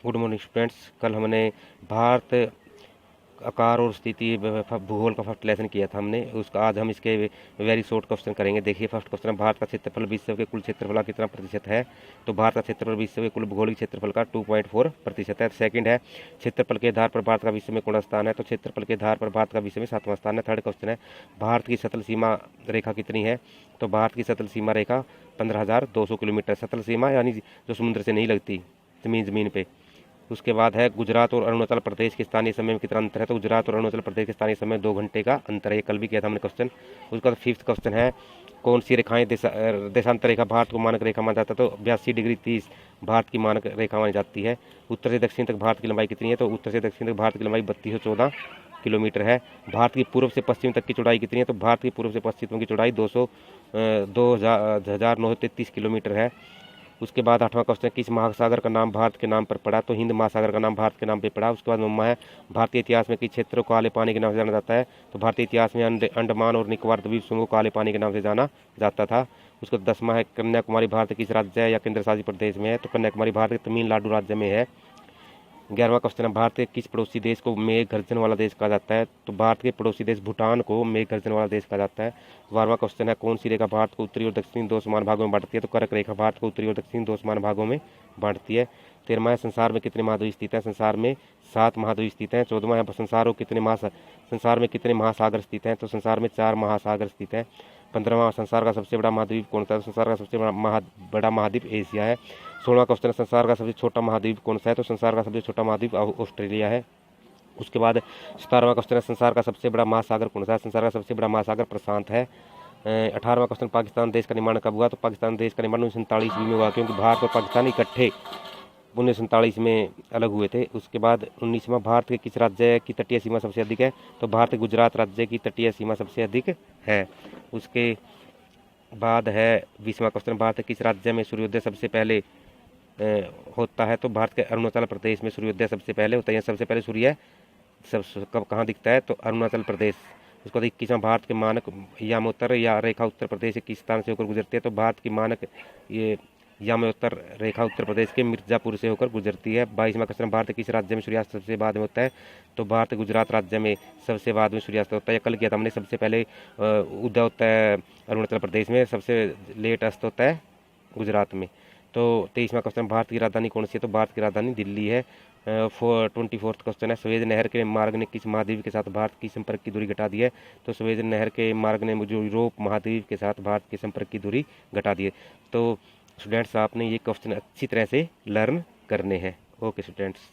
Good morning students. कल हमने भारत आकार और स्थिति भूगोल का फर्स्ट लेसन किया था हमने उसका। आज हम इसके वेरी शॉर्ट क्वेश्चन करेंगे। देखिए फर्स्ट क्वेश्चन, भारत का क्षेत्रफल विश्व के कुल क्षेत्रफल का कितना प्रतिशत है? तो भारत का क्षेत्रफल विश्व के कुल भौगोलिक क्षेत्रफल का 2.4% है। सेकंड है, क्षेत्रफल के आधार पर भारत का विश्व में कौन स्थान है? तो क्षेत्रफल के आधार पर भारत का विश्व में 7वां स्थान है। थर्ड क्वेश्चन है, भारत की सतल सीमा रेखा कितनी है? तो भारत की सतल सीमा रेखा 15,200 किलोमीटर। सतल सीमा यानी जो समुद्र से नहीं लगती, जमीन पे। उसके बाद है, गुजरात और अरुणाचल प्रदेश के स्थानीय समय में कितना अंतर है? तो गुजरात और अरुणाचल प्रदेश के स्थानीय समय 2 घंटे का अंतर है। ये कल भी किया था हमने क्वेश्चन। उसके बाद फिफ्थ क्वेश्चन है, कौन सी रेखाएं देशांतर रेखा भारत को मानक रेखा माना जाता है? तो 82 डिग्री 30 भारत की मानक रेखा मानी जाती है। उत्तर से दक्षिण तक भारत की लंबाई कितनी है? तो उत्तर से दक्षिण तक भारत की लंबाई 3214 किलोमीटर है। भारत की पूर्व से पश्चिम तक की चौड़ाई कितनी है? तो भारत की पूर्व से पश्चिम की चौड़ाई 2,933 किलोमीटर है। उसके बाद 8वां क्वेश्चन, किस महासागर का नाम भारत के नाम पर पड़ा? तो हिंद महासागर का नाम भारत के नाम पे पड़ा। उसके बाद मम्मा है, भारतीय इतिहास में किस क्षेत्र को काले पानी के नाम से जाना जाता है? तो भारतीय इतिहास में अंडमान और निकोबार द्वीप समूह को काले पानी के नाम से जाना जाता था। उसके 10वां है, कन्याकुमारी भारत के किस राज्य है या केंद्र शासित प्रदेश में है? तो कन्याकुमारी भारत के तमिलनाडु राज्य में है। 11वां क्वेश्चन है, भारत के किस पड़ोसी देश को मेघ गर्जन वाला देश कहा जाता है? तो भारत के पड़ोसी देश भूटान को मेघ गर्जन वाला देश कहा जाता है। 12वां क्वेश्चन है, कौन सी रेखा भारत को उत्तरी और दक्षिणी 2 समान भागों में बांटती है? तो कर्क रेखा भारत को उत्तरी और दक्षिणी 2 समान भागों में बांटती है। 13वां है, संसार में कितने महाद्वीप स्थित हैं? संसार में 7 महाद्वीप स्थित हैं। 14वां है, संसार में कितने महासागर स्थित हैं? तो संसार में 4 महासागर स्थित हैं। 15वां, संसार का सबसे बड़ा महाद्वीप कौन सा है? तो संसार का सबसे बड़ा महाद्वीप एशिया है। 16वां क्वेश्चन, संसार का सबसे छोटा महाद्वीप कौन सा है? तो संसार का सबसे छोटा महाद्वीप ऑस्ट्रेलिया है। उसके बाद 17वां क्वेश्चन है, संसार का सबसे बड़ा महासागर कौन सा है? संसार का सबसे बड़ा महासागर प्रशांत है। 18वां क्वेश्चन, पाकिस्तान देश का निर्माण कब हुआ? तो पाकिस्तान देश का निर्माण 1947 में हुआ, क्योंकि भारत और पाकिस्तान इकट्ठे 1947 में अलग हुए थे। उसके बाद 19वां, भारत के किस राज्य की तटीय सीमा सबसे अधिक है? तो भारत के गुजरात राज्य की तटीय सीमा सबसे अधिक है। उसके बाद है 20वां क्वेश्चन, भारत के किस राज्य में सूर्योदय सबसे पहले होता है? तो भारत के अरुणाचल प्रदेश में सूर्योदय सबसे पहले होता है। सबसे पहले सूर्य सब कब कहाँ दिखता है? तो अरुणाचल प्रदेश। उसके बाद 21वां, भारत के मानक यामोत्तर या रेखा उत्तर प्रदेश के किस स्थान से होकर गुजरती है? तो भारत की मानक ये यामोत्तर रेखा उत्तर प्रदेश के मिर्जापुर से होकर गुजरती है। 22वां क्वेश्चन, भारत के किस राज्य में सूर्यास्त सबसे बाद में होता है? तो भारत गुजरात राज्य में सबसे बाद में सूर्यास्त होता है। कल किया था हमने, सबसे पहले उदय होता है अरुणाचल प्रदेश में, सबसे लेट अस्त होता है गुजरात में। तो 23वां क्वेश्चन, भारत की राजधानी कौन सी है? तो भारत की राजधानी दिल्ली है। 24वां क्वेश्चन है, स्वेज नहर के मार्ग ने किस महाद्वीप के साथ भारत की संपर्क की दूरी घटा दी है? तो स्वेज नहर के मार्ग ने जो यूरोप महाद्वीप के साथ भारत के संपर्क की दूरी घटा दी है। तो स्टूडेंट्स, आपने ये क्वेश्चन अच्छी तरह से लर्न करने हैं। Okay students.